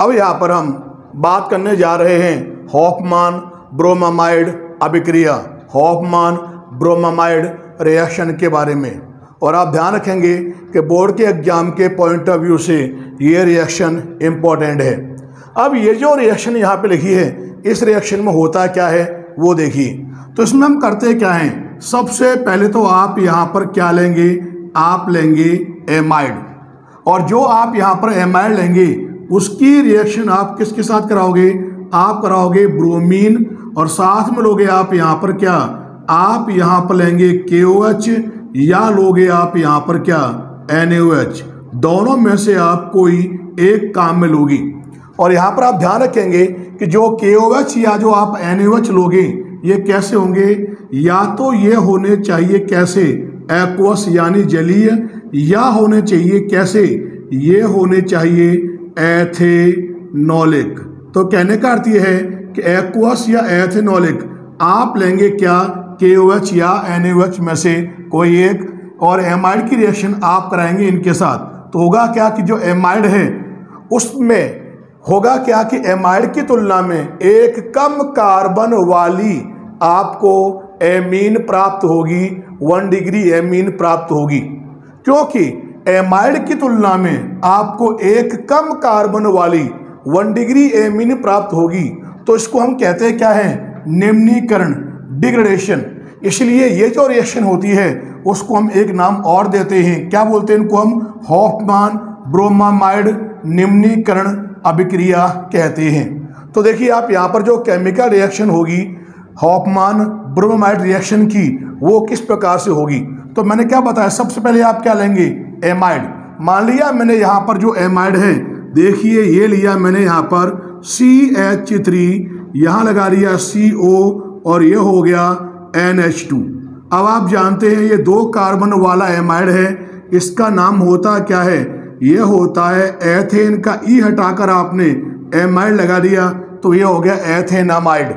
अब यहाँ पर हम बात करने जा रहे हैं हॉफमान ब्रोमामाइड अभिक्रिया, हॉफमान ब्रोमामाइड रिएक्शन के बारे में। और आप ध्यान रखेंगे कि बोर्ड के एग्जाम के पॉइंट ऑफ व्यू से ये रिएक्शन इम्पोर्टेंट है। अब ये जो रिएक्शन यहाँ पे लिखी है, इस रिएक्शन में होता क्या है वो देखिए। तो इसमें हम करते क्या हैं, सबसे पहले तो आप यहाँ पर क्या लेंगे, आप लेंगे एमाइड, और जो आप यहाँ पर एमाइड लेंगे उसकी रिएक्शन आप किसके साथ कराओगे, आप कराओगे ब्रोमीन, और साथ में लोगे आप यहाँ पर क्या, आप यहाँ पर लेंगे KOH या लोगे आप यहाँ पर क्या NaOH, दोनों में से आप कोई एक काम में लोगी। और यहाँ पर आप ध्यान रखेंगे कि जो KOH या जो आप NaOH लोगे ये कैसे होंगे, या तो ये होने चाहिए कैसे एक्वस यानी जलीय, या होने चाहिए कैसे, ये होने चाहिए एथेनॉलिक। तो कहने का अर्थ ये है कि एक्वस या एथेनॉलिक आप लेंगे क्या, KOH या NaOH में से कोई एक, और एमाइड की रिएक्शन आप कराएंगे इनके साथ। तो होगा क्या कि जो एमाइड है उसमें होगा क्या कि एमाइड की तुलना में एक कम कार्बन वाली आपको एमीन प्राप्त होगी, 1 डिग्री एमीन प्राप्त होगी। क्योंकि एमाइड की तुलना में आपको एक कम कार्बन वाली 1 डिग्री एमीन प्राप्त होगी, तो इसको हम कहते हैं क्या है, निम्नीकरण, डिग्रेडेशन। इसलिए ये जो रिएक्शन होती है उसको हम एक नाम और देते हैं, क्या बोलते हैं इनको हम, हॉफमान ब्रोमामाइड निम्नीकरण अभिक्रिया कहते हैं। तो देखिए आप यहाँ पर जो केमिकल रिएक्शन होगी हॉफमान ब्रोमामाइड रिएक्शन की, वो किस प्रकार से होगी। तो मैंने क्या बताया, सबसे पहले आप क्या लेंगे, एमाइड। मान लिया मैंने यहाँ पर जो एमाइड है, देखिए ये लिया मैंने यहाँ पर CH3, यहाँ लगा लिया CO, और ये हो गया NH2। अब आप जानते हैं ये 2 कार्बन वाला एमाइड है, इसका नाम होता क्या है, ये होता है एथेन का ई हटाकर आपने एमाइड लगा दिया तो ये हो गया एथेनामाइड।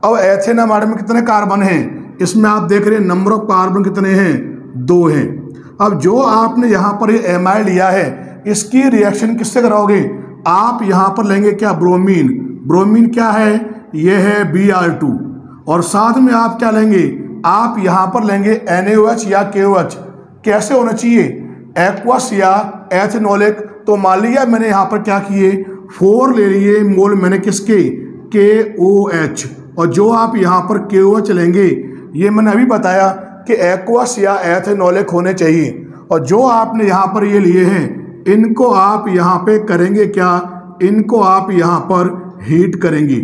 अब एथेनामाइड में कितने कार्बन हैं, इसमें आप देख रहे हैं नंबर ऑफ कार्बन कितने हैं, 2 हैं। अब जो आपने यहाँ पर ये एमाइड लिया है इसकी रिएक्शन किससे कराओगे, आप यहाँ पर लेंगे क्या, ब्रोमीन। ब्रोमीन क्या है, ये है Br2, और साथ में आप क्या लेंगे, आप यहाँ पर लेंगे NaOH या KOH। कैसे होना चाहिए, एक्वस या एथेनॉलिक। तो मान लिया मैंने यहाँ पर क्या किए, 4 ले लिए मोल मैंने किसके, KOH, और जो आप यहाँ पर KOH लेंगे ये मैंने अभी बताया कि एक्वस या एथेनॉलिक होने चाहिए, और जो आपने यहाँ पर ये लिए हैं इनको आप यहाँ पे करेंगे क्या, इनको आप यहाँ पर हीट करेंगे।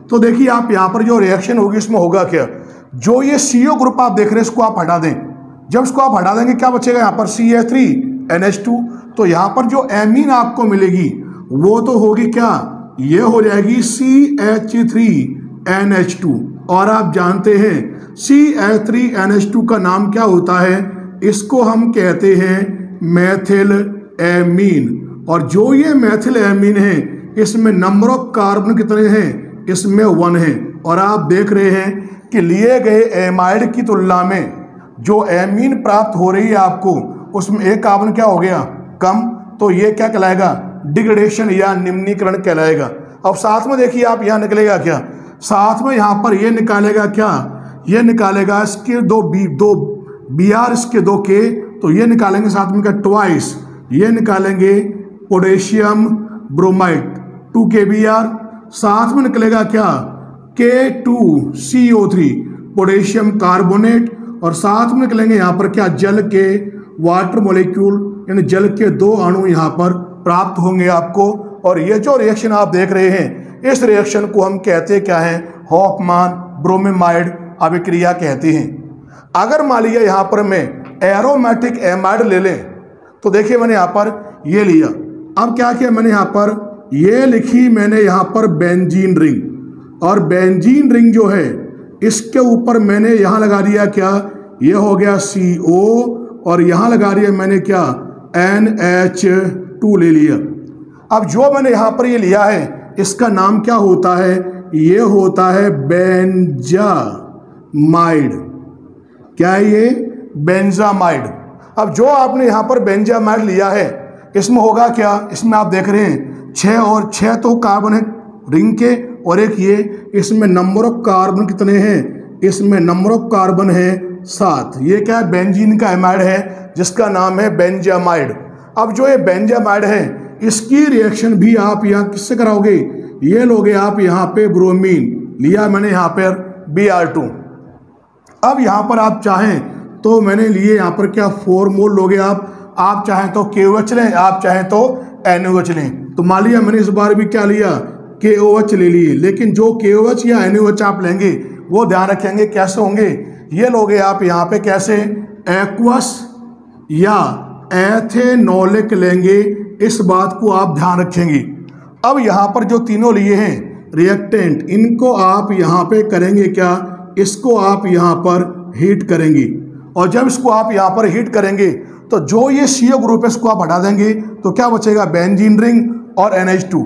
तो देखिए आप यहाँ पर जो रिएक्शन होगी इसमें होगा क्या, जो ये CO ग्रुप आप देख रहे हैं इसको आप हटा दें। जब इसको आप हटा देंगे क्या बचेगा, यहाँ पर CH3NH2। तो यहाँ पर जो एमीन आपको मिलेगी वो तो होगी क्या, ये हो जाएगी CH3NH2। और आप जानते हैं CH3NH2 का नाम क्या होता है, इसको हम कहते हैं मैथिल एमीन। और जो ये मैथिल एमीन है इसमें नंबर ऑफ कार्बन कितने हैं, इसमें 1 है। और आप देख रहे हैं कि लिए गए एमाइड की तुलना में जो एमीन प्राप्त हो रही है आपको उसमें एक कार्बन क्या हो गया, कम। तो ये क्या कहलाएगा, डिग्रेडेशन या निम्नीकरण कहलाएगा। अब साथ में देखिए आप यहाँ निकलेगा क्या, साथ में यहाँ पर ये निकालेगा क्या, ये निकालेगा इसके 2 Br, इसके 2 K, तो ये निकालेंगे साथ में क्या, ट्वाइस, ये निकालेंगे पोटेशियम ब्रोमाइड 2 KBr, साथ में निकलेगा क्या, K2CO3 पोटेशियम कार्बोनेट, और साथ में निकलेंगे यहाँ पर क्या, जल के वाटर मोलिक्यूल, यानी जल के 2 अणु यहाँ पर प्राप्त होंगे आपको। और ये जो रिएक्शन आप देख रहे हैं इस रिएक्शन को हम कहते क्या हैं, हॉफमान ब्रोमामाइड अभिक्रिया कहते हैं। अगर मान लिया यहाँ पर मैं एरोमेटिक एमाइड ले लें, तो देखिए मैंने यहाँ पर ये लिया, अब क्या किया मैंने यहाँ पर ये लिखी मैंने यहाँ पर बेंजीन रिंग, और बेंजीन रिंग जो है इसके ऊपर मैंने यहाँ लगा दिया क्या, ये हो गया CO, और यहाँ लगा दिया मैंने क्या, NH2 ले लिया। अब जो मैंने यहाँ पर ये लिया है इसका नाम क्या होता है, ये होता है बेंजामाइड। क्या है ये, बेंजामाइड। अब जो आपने यहाँ पर बेंजामाइड लिया है इसमें होगा क्या, इसमें आप देख रहे हैं 6 और 6 तो कार्बन है रिंग के, और एक ये, इसमें नंबर ऑफ कार्बन कितने हैं, इसमें नंबर ऑफ कार्बन है 7। ये क्या है, बेंजीन का एमाइड है जिसका नाम है बेंजामाइड। अब जो ये बेंजामाइड है इसकी रिएक्शन भी आप यहाँ किससे कराओगे, ये लोगे आप यहाँ पे ब्रोमीन, लिया मैंने यहाँ पर Br2। अब यहाँ पर आप चाहें तो मैंने लिए यहाँ पर क्या 4 मोल लोगे आप चाहें तो KOH लें, आप चाहें तो NaOH लें। तो मान लिया मैंने इस बार भी क्या लिया, KOH ले लिए, लेकिन जो KOH या NaOH आप लेंगे वो ध्यान रखेंगे कैसे होंगे, ये लोगे आप यहाँ पे कैसे, एक्वस या एथेनॉलिक लेंगे, इस बात को आप ध्यान रखेंगे। अब यहाँ पर जो तीनों लिए हैं रिएक्टेंट, इनको आप यहाँ पे करेंगे क्या, इसको आप यहाँ पर हीट करेंगे, और जब इसको आप यहाँ पर हीट करेंगे तो जो ये CO ग्रुप है इसको आप हटा देंगे तो क्या बचेगा, बेंजीन रिंग और NH2।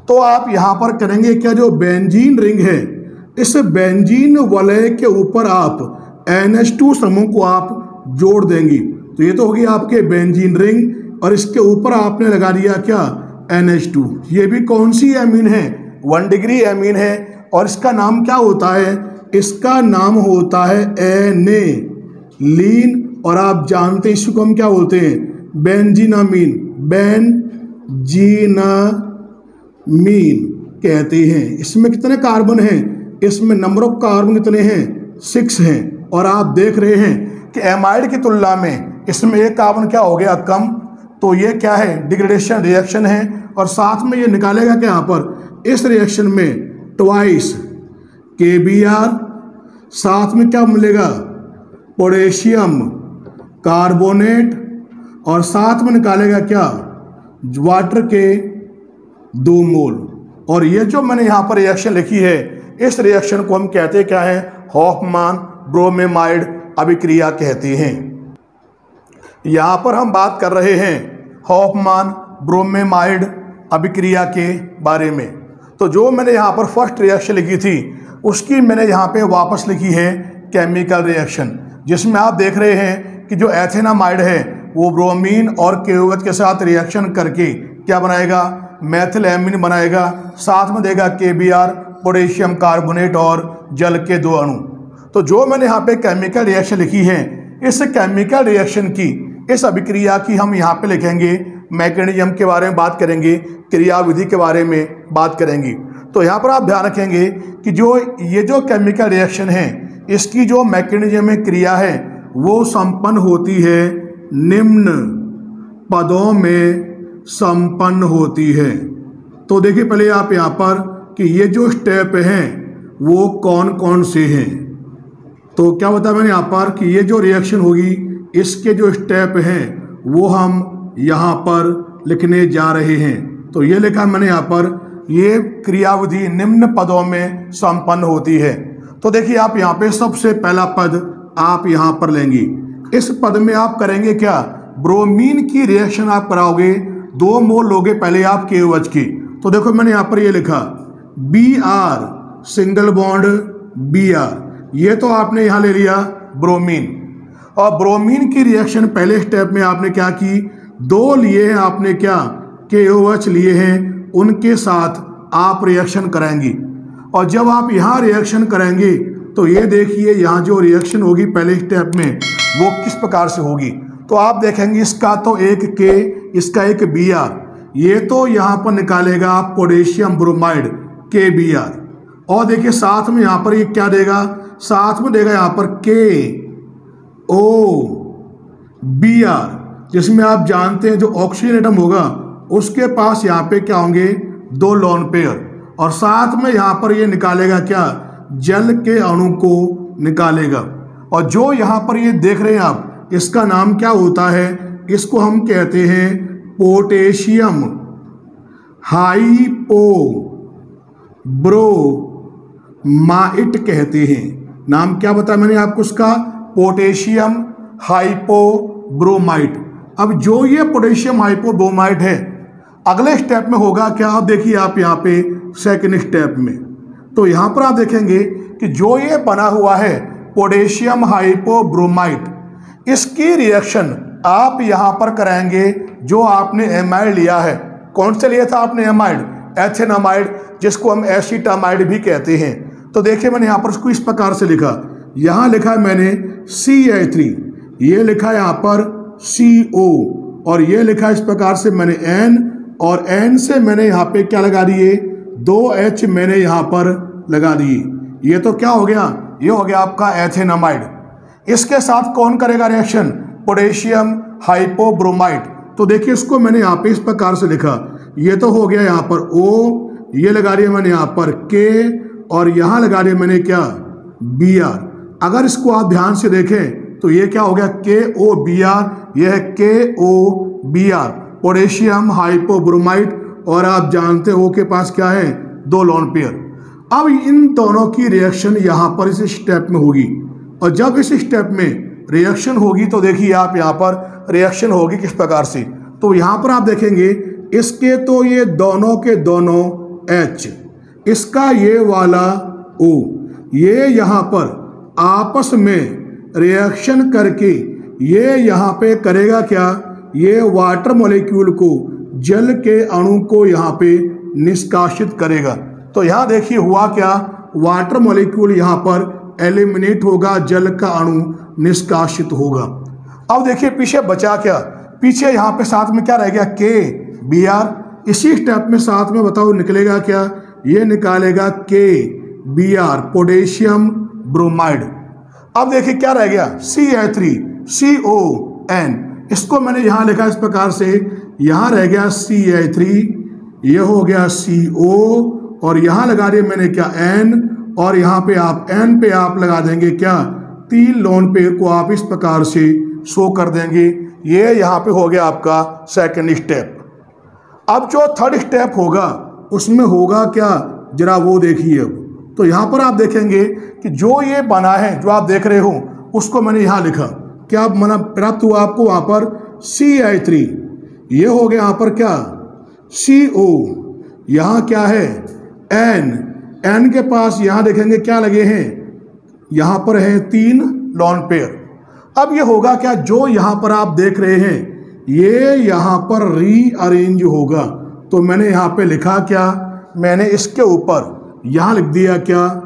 तो आप यहाँ पर करेंगे क्या, जो बेंजीन रिंग है इस बेंजीन वलय के ऊपर आप NH2 समूह को आप जोड़ देंगे, तो ये तो होगी आपके बेंजीन रिंग, और इसके ऊपर आपने लगा दिया क्या, NH2। ये भी कौन सी एमीन है, 1 डिग्री एमीन है, और इसका नाम क्या होता है, इसका नाम होता है एनेलीन, और आप जानते हैं इसको हम क्या बोलते हैं, बेंजीनामीन, बेंजीनामीन कहते हैं। इसमें कितने कार्बन हैं, इसमें नंबर ऑफ कार्बन कितने हैं, 6 हैं, और आप देख रहे हैं कि एमाइड की तुलना में इसमें एक कार्बन क्या हो गया कम, तो ये क्या है, डिग्रेडेशन रिएक्शन है, और साथ में ये निकालेगा क्या यहाँ पर, इस रिएक्शन में ट्वाइस KBr, साथ में क्या मिलेगा, पोटेशियम कार्बोनेट, और साथ में निकालेगा क्या, वाटर के 2 मोल। और ये जो मैंने यहाँ पर रिएक्शन लिखी है इस रिएक्शन को हम कहते क्या है, हॉफमान ब्रोमेमाइड अभिक्रिया कहते हैं। यहाँ पर हम बात कर रहे हैं हॉफमान ब्रोमेमाइड अभिक्रिया के बारे में। तो जो मैंने यहाँ पर फर्स्ट रिएक्शन लिखी थी उसकी मैंने यहाँ पे वापस लिखी है केमिकल रिएक्शन, जिसमें आप देख रहे हैं कि जो एथेनामाइड है वो ब्रोमीन और KOH के साथ रिएक्शन करके क्या बनाएगा, मैथिलएमीन बनाएगा, साथ में देगा KBr, पोटेशियम कार्बोनेट और जल के 2 अणु। तो जो मैंने यहाँ पे केमिकल रिएक्शन लिखी है, इस केमिकल रिएक्शन की, इस अभिक्रिया की हम यहाँ पे लिखेंगे, मैकेनिज्म के बारे में बात करेंगे, क्रियाविधि के बारे में बात करेंगे। तो यहाँ पर आप ध्यान रखेंगे कि जो ये जो केमिकल रिएक्शन है इसकी जो मैकेनिज्म में क्रिया है वो संपन्न होती है निम्न पदों में संपन्न होती है। तो देखिए पहले आप यहाँ पर कि ये जो स्टेप हैं वो कौन कौन से हैं। तो क्या बताया मैंने यहाँ पर कि ये जो रिएक्शन होगी इसके जो स्टेप हैं वो हम यहाँ पर लिखने जा रहे हैं। तो ये लिखा मैंने यहाँ पर, ये क्रियाविधि निम्न पदों में संपन्न होती है। तो देखिए आप यहाँ पे सबसे पहला पद आप यहाँ पर लेंगे, इस पद में आप करेंगे क्या, ब्रोमीन की रिएक्शन आप कराओगे, 2 मोल लोगे पहले आप KOH की। तो देखो मैंने यहाँ पर ये लिखा Br सिंगल बॉन्ड Br, ये तो आपने यहाँ ले लिया ब्रोमीन, और ब्रोमीन की रिएक्शन पहले स्टेप में आपने क्या की, 2 लिए हैं आपने क्या, KOH लिए हैं, उनके साथ आप रिएक्शन करेंगे। और जब आप यहाँ रिएक्शन करेंगे तो ये देखिए यहाँ जो रिएक्शन होगी पहले स्टेप में वो किस प्रकार से होगी। तो आप देखेंगे इसका तो एक K, इसका एक Br, ये तो यहाँ पर निकालेगा आप पोटेशियम ब्रोमाइड KBr, और देखिए साथ में यहाँ पर ये क्या देगा, साथ में देगा यहाँ पर KOBr, जिसमें आप जानते हैं जो ऑक्सीजन एटम होगा उसके पास यहाँ पे क्या होंगे, 2 लोन पेयर, और साथ में यहाँ पर ये निकालेगा क्या, जल के अणु को निकालेगा। और जो यहाँ पर ये देख रहे हैं आप, इसका नाम क्या होता है, इसको हम कहते हैं पोटेशियम हाइपोब्रोमाइट कहते हैं। नाम क्या बताया मैंने आपको उसका, पोटेशियम हाइपोब्रोमाइट। अब जो ये पोटेशियम हाइपोब्रोमाइट है अगले स्टेप में होगा क्या, अब देखिए आप यहाँ पे सेकंड स्टेप में, तो यहाँ पर आप देखेंगे कि जो ये बना हुआ है पोटेशियम हाइपोब्रोमाइट, इसकी रिएक्शन आप यहाँ पर कराएंगे जो आपने एमाइड लिया है। कौन से लिया था आपने एमाइड? एथेनामाइड, जिसको हम एसीटामाइड भी कहते हैं। तो देखिए मैंने यहाँ पर उसको इस प्रकार से लिखा, यहाँ लिखा है मैंने CH3, ये लिखा है यहाँ पर CO, और ये लिखा इस प्रकार से मैंने N, और N से मैंने यहाँ पे क्या लगा दिए? 2H मैंने यहाँ पर लगा दिए। ये तो क्या हो गया? ये हो गया आपका एथेनामाइड। इसके साथ कौन करेगा रिएक्शन? Potassium hypobromide. तो देखिए इसको मैंने यहाँ पे इस प्रकार से लिखा, ये तो हो गया यहाँ पर O, ये लगा दिया मैंने यहाँ पर K, और यहाँ लगा दिया मैंने क्या? Br। अगर इसको आप ध्यान से देखें तो ये क्या हो गया? KOBr, यह है KOBr, पोटेशियम हाइपोब्रोमाइड। और आप जानते हो के पास क्या है? 2 लोन पेयर। अब इन दोनों की रिएक्शन यहाँ पर इस स्टेप में होगी, और जब इस स्टेप में रिएक्शन होगी तो देखिए आप यहाँ पर रिएक्शन होगी किस प्रकार से। तो यहाँ पर आप देखेंगे इसके तो ये दोनों के दोनों H, इसका ये वाला O, ये यहाँ पर आपस में रिएक्शन करके ये यहाँ पे करेगा क्या? ये वाटर मॉलिक्यूल को, जल के अणु को यहाँ पे निष्कासित करेगा। तो यहाँ देखिए हुआ क्या? वाटर मॉलिक्यूल यहाँ पर एलिमिनेट होगा, जल का अणु निष्कासित होगा। अब देखिए पीछे बचा क्या? पीछे यहाँ पे साथ में क्या रह गया? KBr। इसी स्टेप में साथ में बताओ निकलेगा क्या? ये निकालेगा KBr, पोटेशियम ब्रोमाइड। अब देखिए क्या रह गया? CH3CON। इसको मैंने यहाँ लिखा इस प्रकार से, यहाँ रह गया CH3, ये हो गया CO, और यहाँ लगा दिया मैंने क्या? N, और यहाँ पे आप N पे आप लगा देंगे क्या? 3 लोन पेयर को आप इस प्रकार से शो कर देंगे। ये यहाँ पे हो गया आपका सेकंड स्टेप। अब जो थर्ड स्टेप होगा उसमें होगा क्या? जरा वो देखिए। अब तो यहाँ पर आप देखेंगे कि जो ये बना है, जो आप देख रहे हो, उसको मैंने यहाँ लिखा, क्या मना प्राप्त हुआ आपको? वहाँ पर CH3, ये हो गया यहाँ पर क्या? CO, यहाँ क्या है? N के पास यहाँ देखेंगे क्या लगे हैं? यहाँ पर है 3 लोन पेयर। अब ये होगा क्या? जो यहाँ पर आप देख रहे हैं ये यहाँ पर रीअरेंज होगा। तो मैंने यहाँ पे लिखा क्या? मैंने इसके ऊपर यहाँ लिख दिया क्या?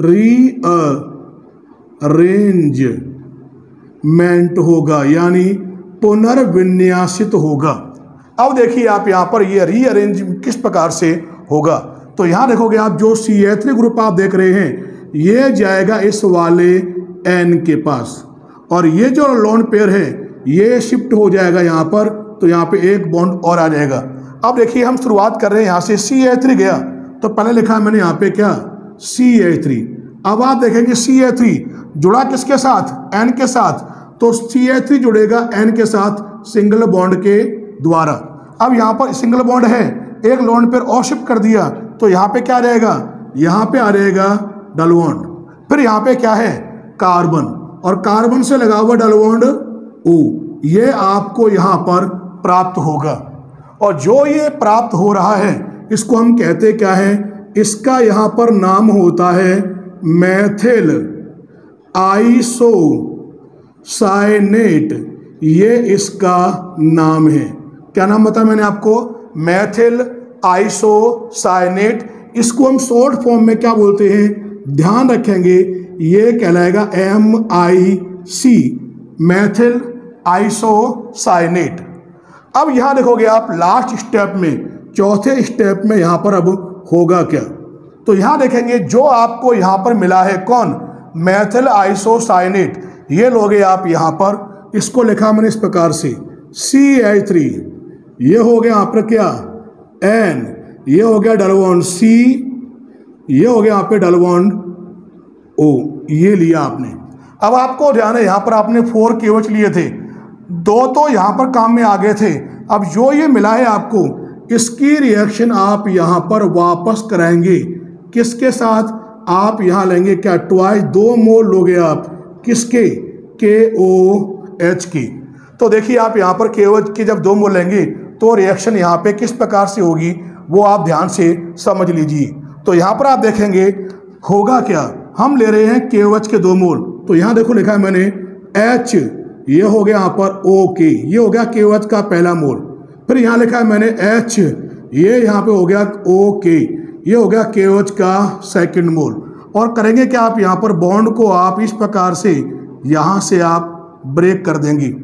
रीअरेंजमेंट होगा, यानी पुनर्विन्यासित होगा। अब देखिए आप यहाँ पर ये रीअरेंज किस प्रकार से होगा। तो यहाँ देखोगे आप जो CH3 ग्रुप आप देख रहे हैं ये जाएगा इस वाले N के पास, और ये जो लोन पेयर है ये शिफ्ट हो जाएगा यहाँ पर। तो यहाँ पे एक बॉन्ड और आ जाएगा। अब देखिए हम शुरुआत कर रहे हैं यहाँ से, CH3 गया तो पहले लिखा है मैंने यहाँ पे क्या? CH3। अब आप देखेंगे CH3 जुड़ा किसके साथ? N के साथ। तो CH3 जुड़ेगा N के साथ सिंगल बॉन्ड के द्वारा। अब यहाँ पर सिंगल बॉन्ड है, एक लोन पेयर और शिफ्ट कर दिया, तो यहाँ पे क्या रहेगा? यहाँ पे आ रहेगा डबल बॉन्ड। फिर यहाँ पे क्या है? कार्बन, और कार्बन से लगा हुआ डबल बॉन्ड O, ये आपको यहाँ पर प्राप्त होगा। और जो ये प्राप्त हो रहा है इसको हम कहते क्या है? इसका यहाँ पर नाम होता है मेथिल आइसोसाइनेट, ये इसका नाम है। क्या नाम बताया मैंने आपको? Methyl isocyanate. इसको हम शॉर्ट फॉर्म में क्या बोलते हैं? ध्यान रखेंगे, ये कहलाएगा MIC, मेथिल आइसोसाइनेट। अब यहाँ देखोगे आप लास्ट स्टेप में, चौथे स्टेप में यहाँ पर अब होगा क्या? तो यहाँ देखेंगे जो आपको यहाँ पर मिला है कौन? Methyl isocyanate. ये लोगे आप यहाँ पर, इसको लिखा मैंने इस प्रकार से CH3, ये हो गया यहाँ पर क्या? N, ये हो गया डबल बॉन्ड C, ये हो गया यहाँ पे डबल बॉन्ड O, ये लिया आपने। अब आपको ध्यान है यहाँ पर आपने 4 KOH लिए थे, 2 तो यहाँ पर काम में आ गए थे। अब जो ये मिला है आपको, इसकी रिएक्शन आप यहाँ पर वापस कराएंगे किसके साथ? आप यहाँ लेंगे क्या? ट्वाइस 2 मोल लोगे आप किसके? KOH की। तो देखिए आप यहाँ पर KOH की जब 2 मोल लेंगे तो रिएक्शन यहाँ पे किस प्रकार से होगी वो आप ध्यान से समझ लीजिए। तो यहाँ पर आप देखेंगे होगा क्या? हम ले रहे हैं KOH के 2 मोल, तो यहाँ देखो लिखा है मैंने H, ये हो गया यहाँ पर ओके, ये हो गया KOH का पहला मोल। फिर यहाँ लिखा है मैंने H, ये यहाँ पे हो गया ओके, ये हो गया KOH का सेकंड मोल। और करेंगे क्या, आप यहाँ पर बॉन्ड को आप इस प्रकार से यहाँ से आप ब्रेक कर देंगी।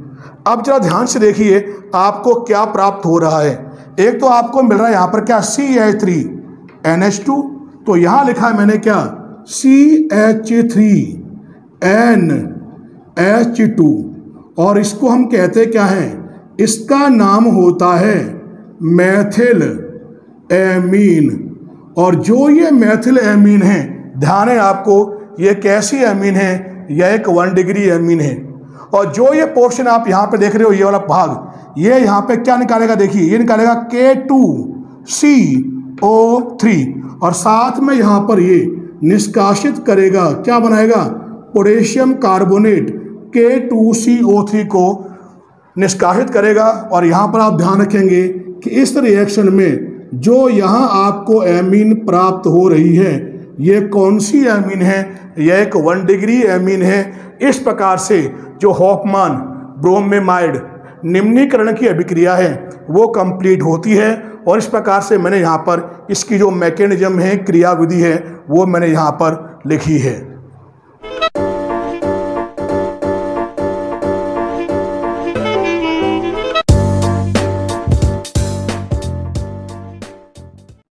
अब जरा ध्यान से देखिए आपको क्या प्राप्त हो रहा है। एक तो आपको मिल रहा है यहाँ पर क्या, CH3NH2, तो यहाँ लिखा है मैंने क्या, CH3NH2, और इसको हम कहते क्या हैं, इसका नाम होता है मैथिल एमीन। और जो ये मैथिल एमीन है, ध्यान है आपको, ये कैसी एमीन है, यह एक 1 डिग्री एमीन है। और जो ये पोर्शन आप यहाँ पे देख रहे हो, ये वाला भाग, ये यहाँ पे क्या निकालेगा, देखिए ये निकालेगा K2CO3, और साथ में यहाँ पर ये निष्कासित करेगा, क्या बनाएगा, पोटेशियम कार्बोनेट K2CO3 को निष्कासित करेगा। और यहाँ पर आप ध्यान रखेंगे कि इस रिएक्शन में जो यहाँ आपको एमीन प्राप्त हो रही है, ये कौन सी एमीन है, यह एक 1 डिग्री एमीन है। इस प्रकार से जो हॉफमैन ब्रोमेमाइड निम्नीकरण की अभिक्रिया है वो कंप्लीट होती है। और इस प्रकार से मैंने यहाँ पर इसकी जो मैकेनिज्म है, क्रियाविधि है, वो मैंने यहाँ पर लिखी है।